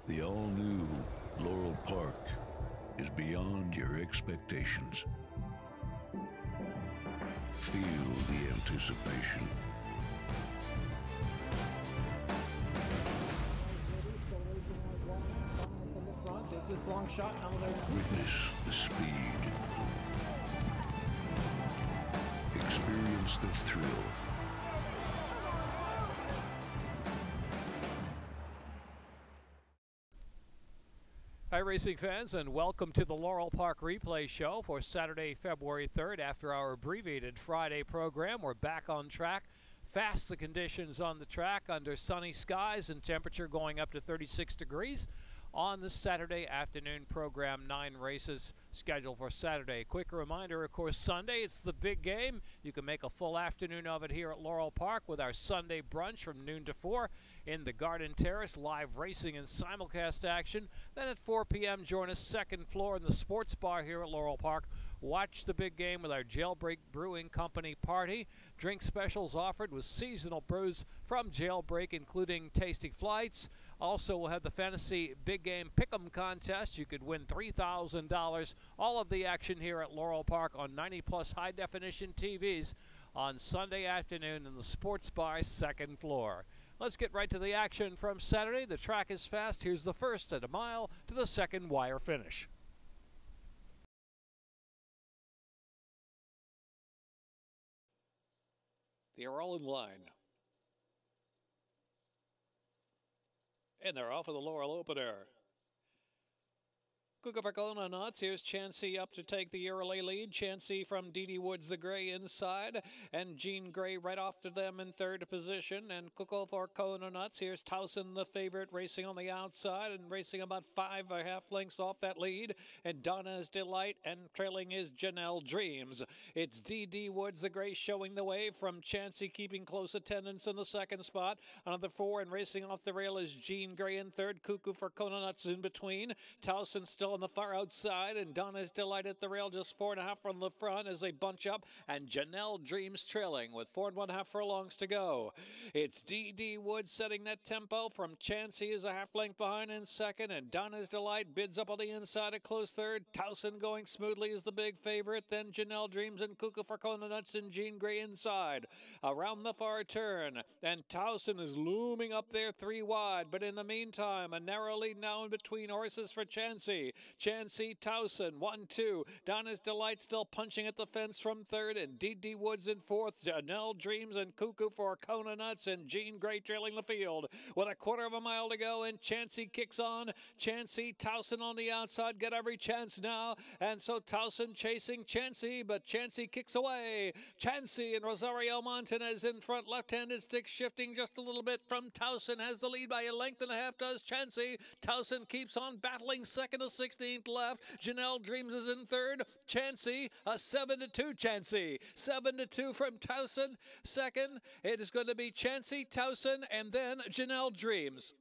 The all-new Laurel Park is beyond your expectations. Feel the anticipation. Is this long shot? Witness the speed. Experience the thrill. Hi racing fans, and welcome to the Laurel Park Replay Show for Saturday, February 3rd. After our abbreviated Friday program, we're back on track. Fast the conditions on the track under sunny skies and temperature going up to 36 degrees. On the Saturday afternoon program, 9 races scheduled for Saturday. Quick reminder, of course, Sunday, it's the big game. You can make a full afternoon of it here at Laurel Park with our Sunday brunch from noon to 4 in the Garden Terrace, live racing and simulcast action. Then at 4 p.m., join us second floor in the sports bar here at Laurel Park. Watch the big game with our Jailbreak Brewing Company party. Drink specials offered with seasonal brews from Jailbreak, including tasting flights. Also, we'll have the Fantasy Big Game Pick'em contest. You could win $3,000. All of the action here at Laurel Park on 90-plus high-definition TVs on Sunday afternoon in the sports bar, second floor. Let's get right to the action from Saturday. The track is fast. Here's the first at a mile to the second wire finish. They are all in line. And they're off of the Laurel opener. Cucafarcona Nuts. Here's Chansey up to take the early lead. Chansey from Dee Woods the Gray inside. And Jean Gray right off to them in third position. And Cucafarcona Nuts. Here's Towson, the favorite, racing on the outside and racing about 5.5 lengths off that lead. And Donna's Delight, and trailing is Janelle Dreams. It's Dee Woods the Gray showing the way from Chansey, keeping close attendance in the second spot. Another 4 and racing off the rail is Jean Gray in third. Cucafarcona Nuts in between. Towson still on the far outside, and Donna's Delight at the rail, just 4.5 from the front as they bunch up, and Janelle Dreams trailing with 4 1/2 furlongs to go. It's Dee Woods setting that tempo from Chansey is a half length behind in second, and Donna's Delight bids up on the inside at close third. Towson going smoothly is the big favorite, then Janelle Dreams and Cucafarcona Nuts and Jean Gray inside. Around the far turn, and Towson is looming up there 3 wide, but in the meantime, a narrow lead now in between horses for Chansey. Chansey, Towson, 1-2. Donna's Delight still punching at the fence from third, and Dee Woods in fourth. Janelle Dreams and Cucafarcona Nuts and Jean Gray trailing the field with 1/4 mile to go, and Chansey kicks on. Chansey, Towson on the outside, get every chance now, and so Towson chasing Chansey, but Chansey kicks away. Chansey and Rosario Montanez in front, left-handed stick shifting just a little bit from Towson, has the lead by 1.5 lengths, does Chansey. Towson keeps on battling second to 16th left. Janelle Dreams is in third. Chansey, a 7-2 Chansey. 7-2 from Towson. Second, it is going to be Chansey, Towson, and then Janelle Dreams.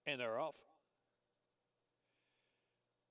And they're off.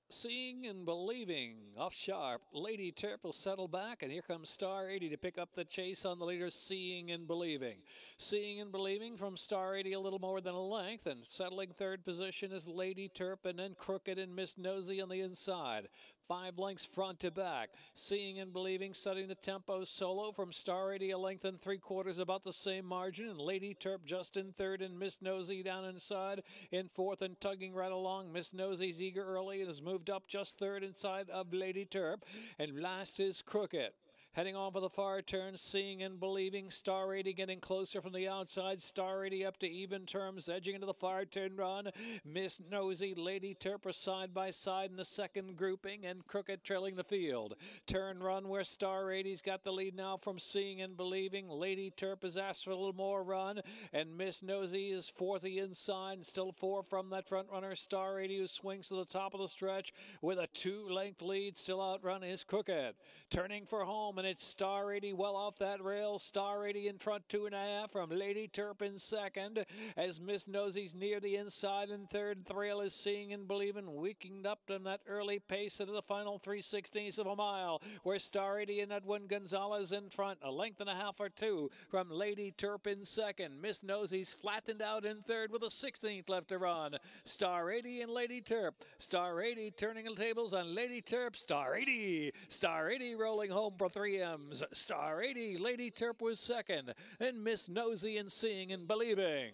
Seeing and Believing off sharp. Lady Terp will settle back, and here comes Star 80 to pick up the chase on the leader, Seeing and Believing. Seeing and Believing from Star 80 a little more than a length, and settling third position is Lady Terp, and then Crooked and Miss Nosy on the inside. 5 lengths front to back. Seeing and Believing setting the tempo solo from Star 80 a length and 3/4, about the same margin. And Lady Terp just in third, and Miss Nosy down inside in fourth and tugging right along. Miss Nosy's eager early and has moved up just third inside of Lady Terp. And last is Crooked. Heading on for the far turn, Seeing and Believing. Star 80 getting closer from the outside. Star 80 up to even terms, edging into the far turn run. Miss Nosy, Lady Terp are side by side in the second grouping, and Crooked trailing the field. Turn run where Star 80's got the lead now from Seeing and Believing. Lady Terp has asked for a little more run, and Miss Nosy is fourth the inside, still 4 from that front runner. Star 80 who swings to the top of the stretch with a 2-length lead. Still outrun is Crooked. Turning for home, and it's Star 80 well off that rail. Star 80 in front, 2.5 from Lady Terp in second, as Miss Nosy's near the inside in third. The rail is Seeing and Believing, weakened up in that early pace into the final 3/16 of a mile, where Star 80 and Edwin Gonzalez in front, a length and a half or 2 from Lady Terp in second. Miss Nosy's flattened out in third with a 16th left to run. Star 80 and Lady Terp. Star 80 turning the tables on Lady Terp. Star 80. Star 80 rolling home for 3 M's. Star 80, Lady Terp was second, and Miss Nosy and Seeing and Believing.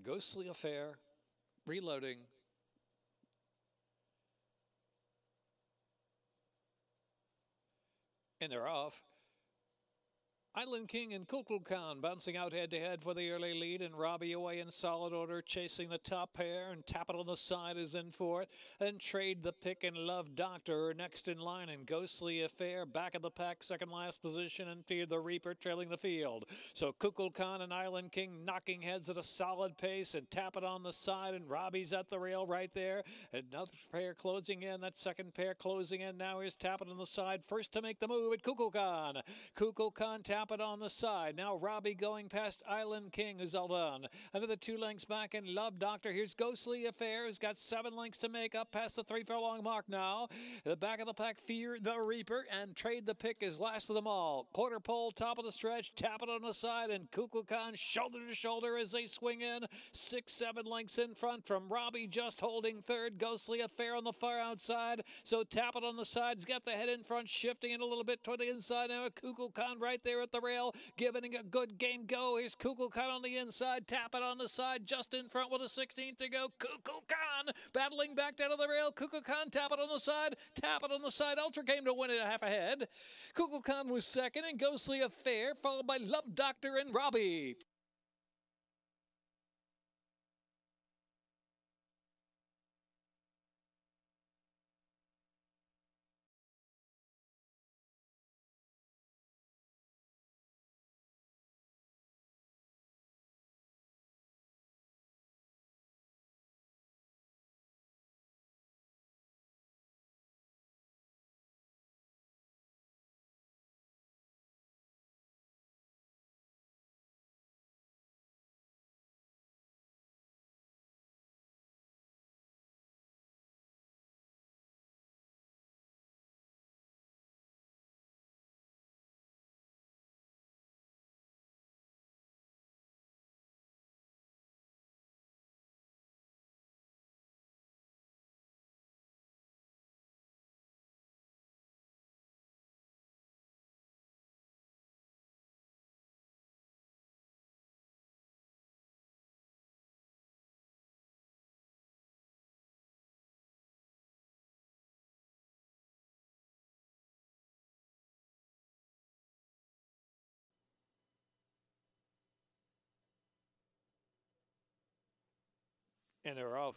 Ghostly Affair, reloading. And they're off. Island King and Kukulkan bouncing out head-to-head for the early lead, and Robbie away in solid order, chasing the top pair, and Tap It on the Side is in fourth. Then Trade the Pick and Love Doctor are next in line, and Ghostly Affair back of the pack, second last position, and Fear the Reaper trailing the field. So Kukulkan and Island King knocking heads at a solid pace, and Tap It on the Side, and Robbie's at the rail right there. Another pair closing in, that second pair closing in. Now here's Tap It on the Side, first to make the move at Kukulkan. Kukulkan, Tap It on the Side. Now Robbie going past Island King, who's all done. Another 2 lengths back, and Love Doctor. Here's Ghostly Affair, who's got 7 lengths to make up past the 3 furlong mark now. The back of the pack, Fear the Reaper, and Trade the Pick is last of them all. Quarter pole, top of the stretch, Tap It on the Side, and Kukulkan shoulder to shoulder as they swing in. 6-7 lengths in front from Robbie, just holding third. Ghostly Affair on the far outside. So Tap It on the Side's got the head in front, shifting it a little bit toward the inside now. Kukulkan right there at the rail, giving it a good game go. Here's Kukulkan on the inside, Tap It on the Side, just in front with a 16th to go. Kukulkan battling back down to the rail. Kukulkan, Tap It on the Side, Tap It on the Side. Ultra came to win it a half ahead. Kukulkan was second, and Ghostly Affair followed by Love Doctor and Robbie. And they're off.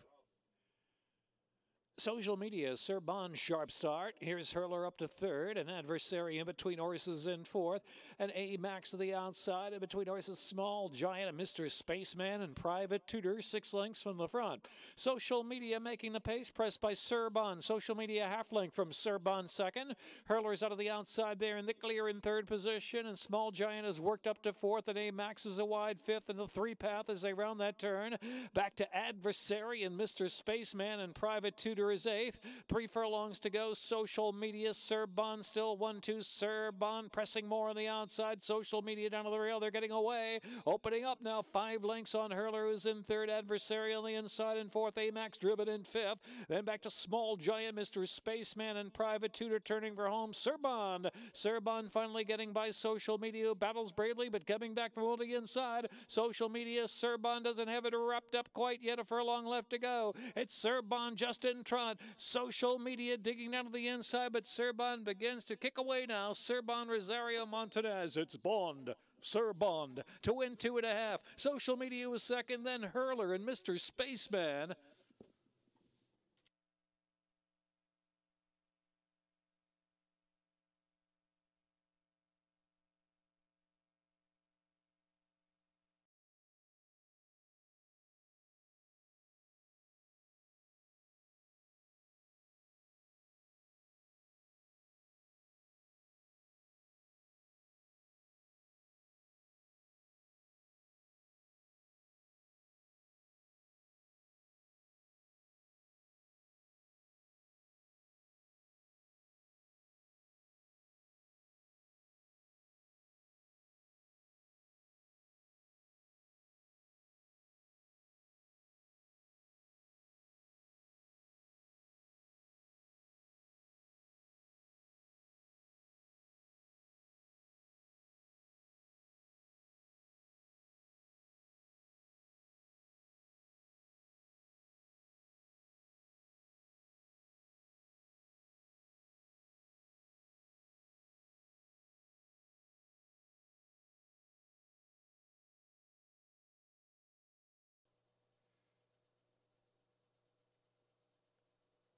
Social media, Sir Bond, sharp start. Here's Hurler up to third. An adversary in between horses in fourth. And A Max to the outside. In between horses, Small Giant and Mr. Spaceman and Private Tutor. 6 lengths from the front. Social media making the pace. Pressed by Sir Bond. Social media half length from Sir Bond second. Hurler's out of the outside there. And the clear in third position. And Small Giant has worked up to fourth. And A Max is a wide fifth. And the 3 path as they round that turn. Back to adversary and Mr. Spaceman and Private Tutor is eighth. 3 furlongs to go. Social media, Sir Bond still 1-2. Sir Bond pressing more on the outside. Social media down to the rail. They're getting away. Opening up now. 5 lengths on Hurler, who's in third. Adversary on the inside in fourth. Amax driven in fifth. Then back to Small Giant, Mr. Spaceman and Private Tutor turning for home. Sir Bond. Sir Bond finally getting by Social Media, who battles bravely but coming back from the inside. Social Media, Sir Bond doesn't have it wrapped up quite yet. A furlong left to go. It's Sir Bond just in front. Social Media digging down to the inside, but Sir Bond begins to kick away now. Sir Bond, Rosario Montanez. It's Bond. Sir Bond to win 2.5. Social Media was second, then Hurler and Mr. Spaceman.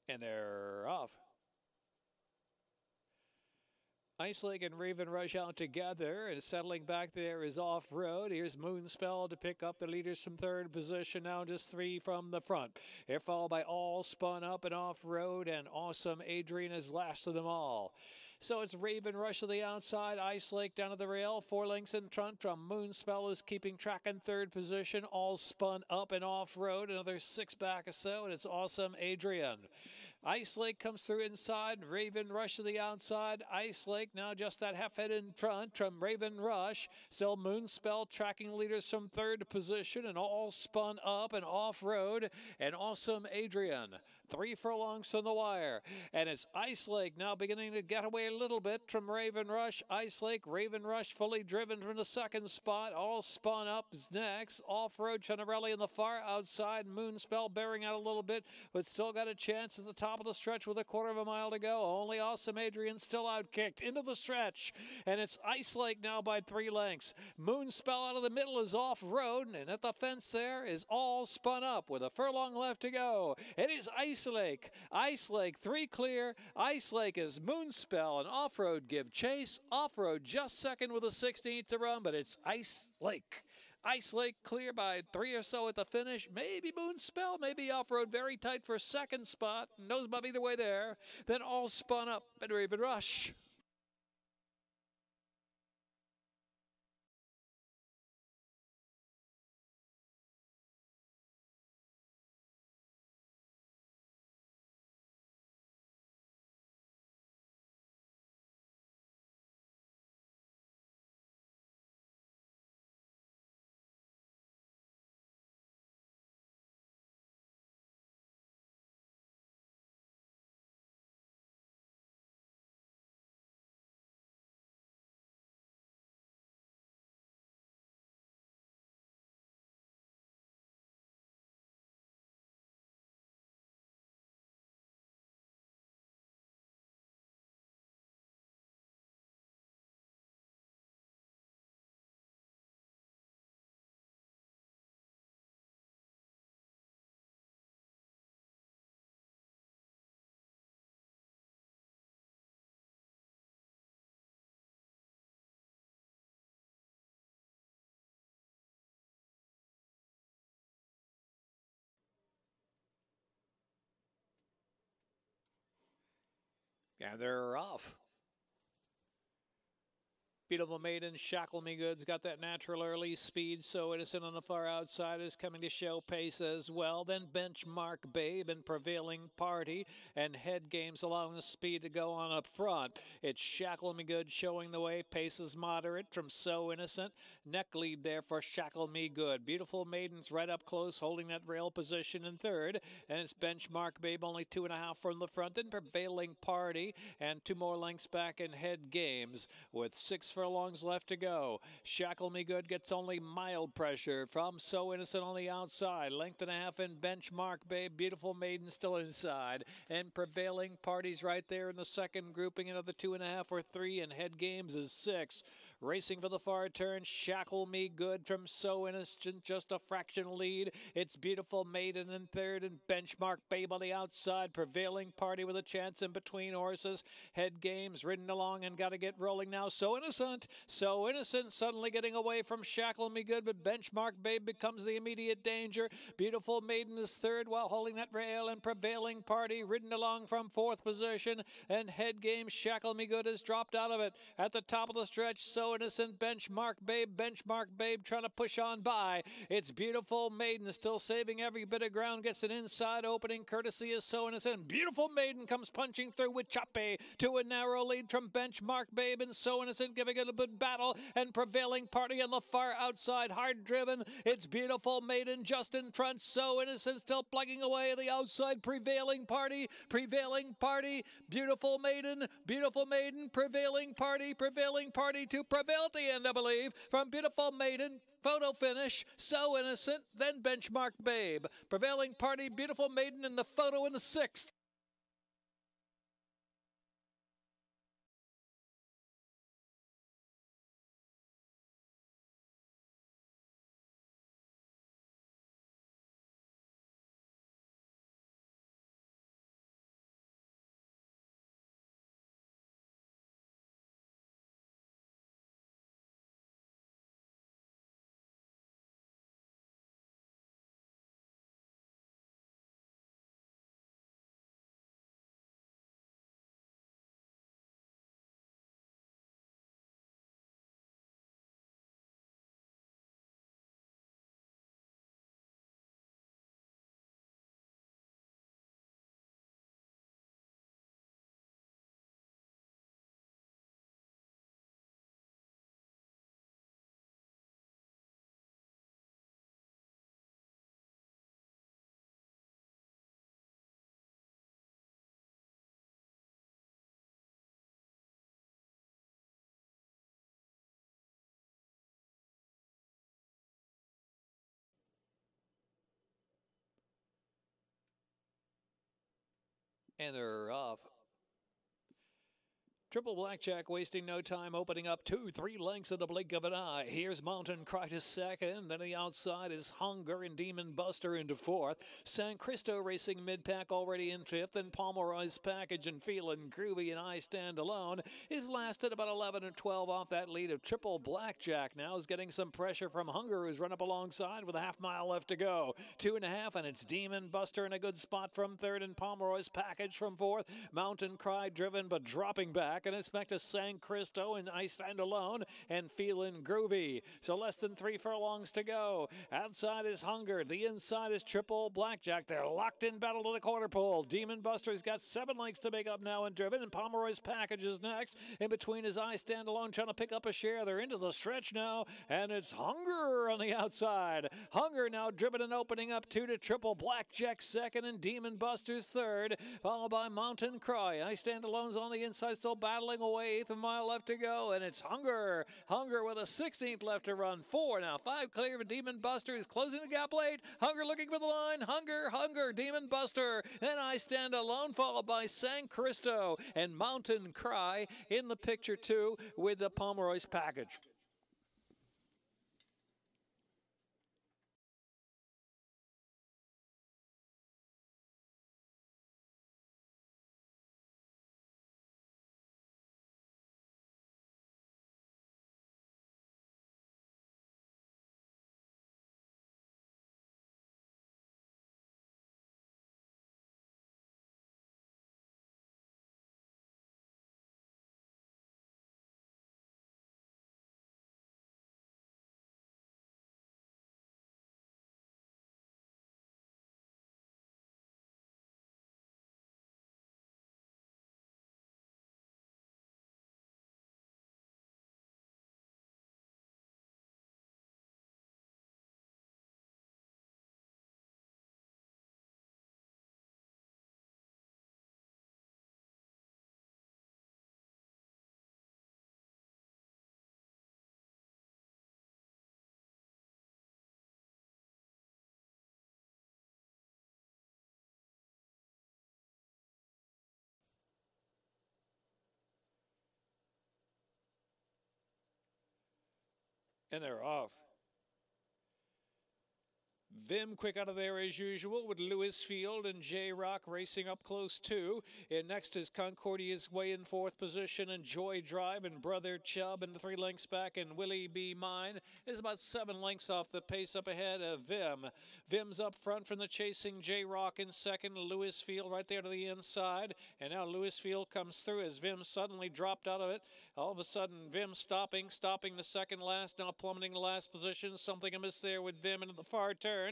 And they're off. Ice Lake and Raven Rush out together, and settling back there is Off-Road. Here's Moonspell to pick up the leaders from third position, now just 3 from the front. They're followed by All Spun Up and Off-Road, and Awesome Adrian is last of them all. So it's Raven Rush to the outside, Ice Lake down to the rail, 4 lengths in front from Moonspell, who's keeping track in third position. All Spun Up and Off-Road, another 6 back or so, and it's Awesome Adrian. Ice Lake comes through inside, Raven Rush to the outside. Ice Lake now just that half head in front from Raven Rush. Still Moonspell tracking leaders from third position, and All Spun Up and Off-Road and Awesome Adrian. 3 furlongs from the wire, and it's Ice Lake now beginning to get away a little bit from Raven Rush. Ice Lake, Raven Rush fully driven from the second spot. All Spun Up is next. Off-Road trying to rally in the far outside. Moonspell bearing out a little bit, but still got a chance at the top of the stretch with a 1/4 mile to go. Only Awesome Adrian still outkicked into the stretch, and it's Ice Lake now by 3 lengths. Moonspell out of the middle is Off-Road, and at the fence there is All Spun Up with a furlong left to go. It is Ice Lake. Ice Lake 3 clear. Ice Lake is Moonspell, and Off-Road give chase. Off-Road just second with a 16th to run, but it's Ice Lake. Ice Lake clear by 3 or so at the finish. Maybe Moonspell, maybe Off-Road very tight for second spot. Nose bob either way there. Then All Spun Up and Raven Rush. And they're off. Beautiful Maiden, Shackle Me Good's got that natural early speed. So Innocent on the far outside is coming to show pace as well. Then Benchmark Babe and Prevailing Party and Head Games allowing the speed to go on up front. It's Shackle Me Good showing the way. Pace is moderate from So Innocent. Neck lead there for Shackle Me Good. Beautiful Maiden's right up close holding that rail position in third. And it's Benchmark Babe only 2.5 from the front. Then Prevailing Party and 2 more lengths back in Head Games with 6 furlongs left to go. Shackle Me Good gets only mild pressure from So Innocent on the outside. Length and a half in Benchmark Babe. Beautiful Maiden still inside. And Prevailing Party's right there in the second grouping. Another 2.5 or 3. And Head Games is 6. Racing for the far turn. Shackle Me Good from So Innocent. Just a fraction lead. It's Beautiful Maiden in third. And Benchmark Babe on the outside. Prevailing Party with a chance in between horses. Head Games ridden along and got to get rolling now. So Innocent suddenly getting away from Shackle Me Good, but Benchmark Babe becomes the immediate danger. Beautiful Maiden is third while holding that rail, and Prevailing Party ridden along from fourth position, and Head Game Shackle Me Good has dropped out of it. At the top of the stretch, So Innocent, Benchmark Babe trying to push on by. It's Beautiful Maiden still saving every bit of ground, gets an inside opening courtesy of So Innocent. Beautiful Maiden comes punching through with Chape to a narrow lead from Benchmark Babe, and So Innocent giving it a good battle, and Prevailing Party on the far outside, hard driven. It's Beautiful Maiden just in front. So Innocent still plugging away the outside. Prevailing Party, Beautiful Maiden, Prevailing Party to prevail at the end, I believe, from Beautiful Maiden. Photo finish, So Innocent, then Benchmark Babe. Prevailing Party, Beautiful Maiden in the photo in the 6th. And they're off. Triple Blackjack wasting no time, opening up 2-3 lengths in the blink of an eye. Here's Mountain Cry to second. Then the outside is Hunger and Demon Buster into fourth. San Cristo racing mid-pack already in fifth. And Pomeroy's Package and Feelin' Groovy and I Stand Alone is lasted about 11 or 12 off that lead of Triple Blackjack. Now is getting some pressure from Hunger, who's run up alongside with a half mile left to go. 2.5, and it's Demon Buster in a good spot from third, and Pomeroy's Package from fourth. Mountain Cry driven but dropping back. And it's back to San Cristo and I Stand Alone and Feelin' Groovy. So less than 3 furlongs to go. Outside is Hunger. The inside is Triple Blackjack. They're locked in battle to the quarter pole. Demon Buster's got 7 lengths to make up now and driven. And Pomeroy's Package is next. In between is I Stand Alone trying to pick up a share. They're into the stretch now. And it's Hunger on the outside. Hunger now driven and opening up 2 to Triple Blackjack second and Demon Buster's third. Followed by Mountain Cry. I Stand Alone's on the inside still battling away, 1/8 mile left to go, and it's Hunger with a 16th left to run. 4 now, 5 clear of Demon Buster is closing the gap late. Hunger looking for the line. Hunger, Demon Buster. Then I Stand Alone, followed by San Cristo and Mountain Cry in the picture too with the Pomeroy's Package. And they're off. Vim quick out of there as usual with Lewis Field and J Rock racing up close too. And next is Concordia's Way in fourth position, and Joy Drive and Brother Chubb and 3 lengths back, and Willie Be Mine is about 7 lengths off the pace up ahead of Vim. Vim's up front from the chasing J Rock in second. Lewis Field right there to the inside, and now Lewis Field comes through as Vim suddenly dropped out of it. All of a sudden Vim stopping the second last, now plummeting the last position. Something amiss there with Vim into the far turn.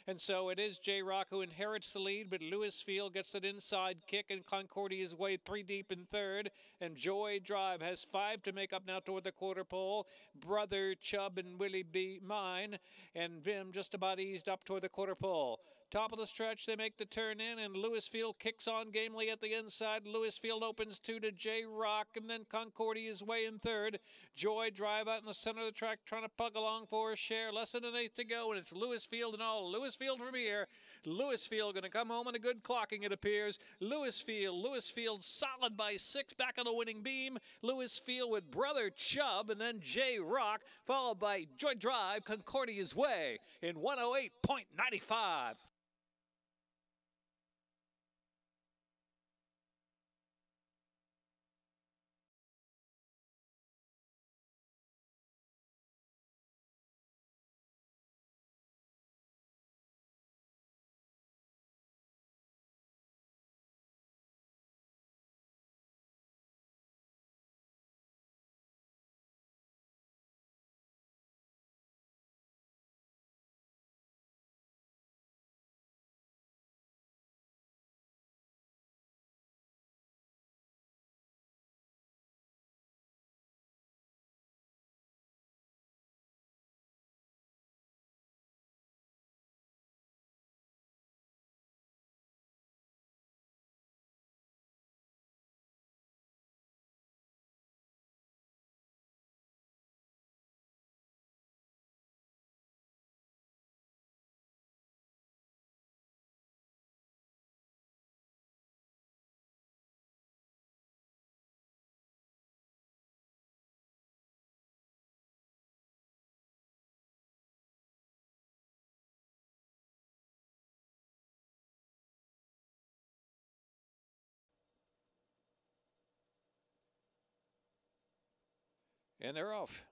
And so it is J Rock who inherits the lead, but Lewis Field gets that inside kick, and Concordia's Way 3 deep in third. And Joy Drive has 5 to make up now toward the quarter pole. Brother Chubb and Willie Be Mine, and Vim just about eased up toward the quarter pole. Top of the stretch, they make the turn in, and Lewis Field kicks on gamely at the inside. Lewis Field opens 2 to J Rock, and then Concordia's Way in third. Joy Drive out in the center of the track, trying to pug along for a share. Less than an eighth to go, and it's Lewis Field and all. Lewis Field from here. Lewis Field going to come home in a good clocking, it appears. Lewis Field solid by 6, back on the winning beam. Lewis Field with Brother Chubb, and then J Rock, followed by Joy Drive, Concordia's Way in 108.95. And they're off.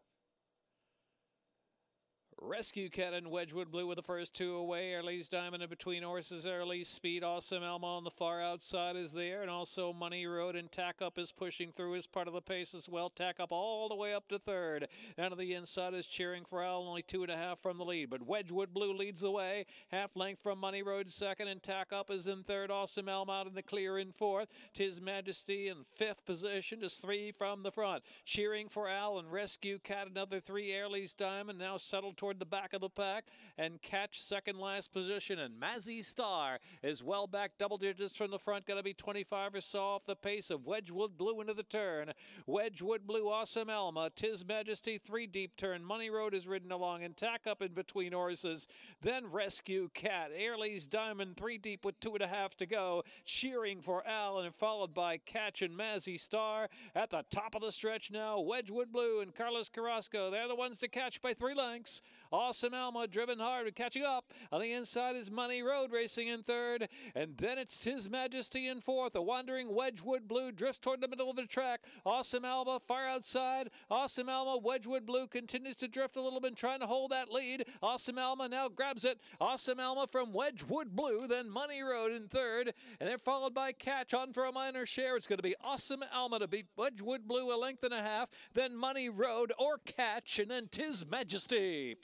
Rescue Cat and Wedgwood Blue with the first 2 away. Airley's Diamond in between horses. Airley's Speed. Awesome Elmo on the far outside is there. And also Money Road and Tack Up is pushing through as part of the pace as well. Tack Up all the way up to third. Down to the inside is Cheering for Al, only 2.5 from the lead. But Wedgwood Blue leads the way. Half length from Money Road second, and Tack Up is in third. Awesome Elmo out in the clear in fourth. Tis Majesty in fifth position, just 3 from the front. Cheering for Al and Rescue Cat, another 3. Airley's Diamond now settled toward the back of the pack, and Catch second last position, and Mazzy Star is well back, double digits from the front, going to be 25 or so off the pace of Wedgwood Blue into the turn. Wedgwood Blue, Awesome Elma, Tis Majesty, 3 deep turn. Money Road is ridden along, and Tack Up in between horses. Then Rescue Cat, Airley's Diamond, 3 deep with 2.5 to go. Cheering for Al, and followed by Catch and Mazzy Star. At the top of the stretch now, Wedgwood Blue and Carlos Carrasco, they're the ones to catch by 3 lengths. Awesome Alma driven hard and catching up. On the inside is Money Road racing in third. And then it's His Majesty in fourth. A wandering Wedgwood Blue drifts toward the middle of the track. Awesome Alma far outside. Awesome Alma, Wedgwood Blue continues to drift a little bit, trying to hold that lead. Awesome Alma now grabs it. Awesome Alma from Wedgwood Blue, then Money Road in third. And they're followed by Catch on for a minor share. It's going to be Awesome Alma to beat Wedgwood Blue a length and a half. Then Money Road or Catch, and then Tis Majesty.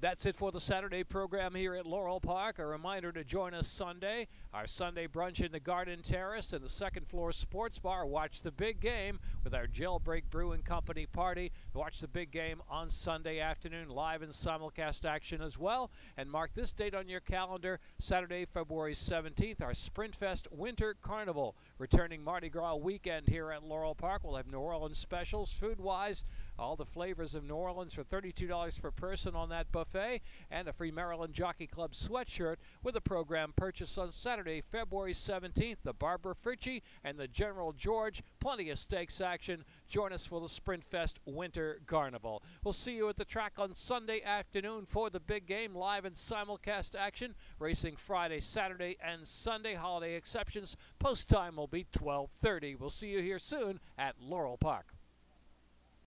That's it for the Saturday program here at Laurel Park. A reminder to join us Sunday. Our Sunday brunch in the Garden Terrace and the second floor sports bar. Watch the big game with our Jailbreak Brewing Company party. Watch the big game on Sunday afternoon, live in simulcast action as well. And mark this date on your calendar, Saturday, February 17th, our Sprint Fest Winter Carnival. Returning Mardi Gras weekend here at Laurel Park. We'll have New Orleans specials, food-wise, all the flavors of New Orleans for $32 per person on that buffet, and a free Maryland Jockey Club sweatshirt with a program purchase on Saturday, February 17th. The Barbara Fritchie and the General George. Plenty of stakes action. Join us for the Sprint Fest Winter Carnival. We'll see you at the track on Sunday afternoon for the big game, live in simulcast action. Racing Friday, Saturday, and Sunday. Holiday exceptions. Post time will be 12:30. We'll see you here soon at Laurel Park.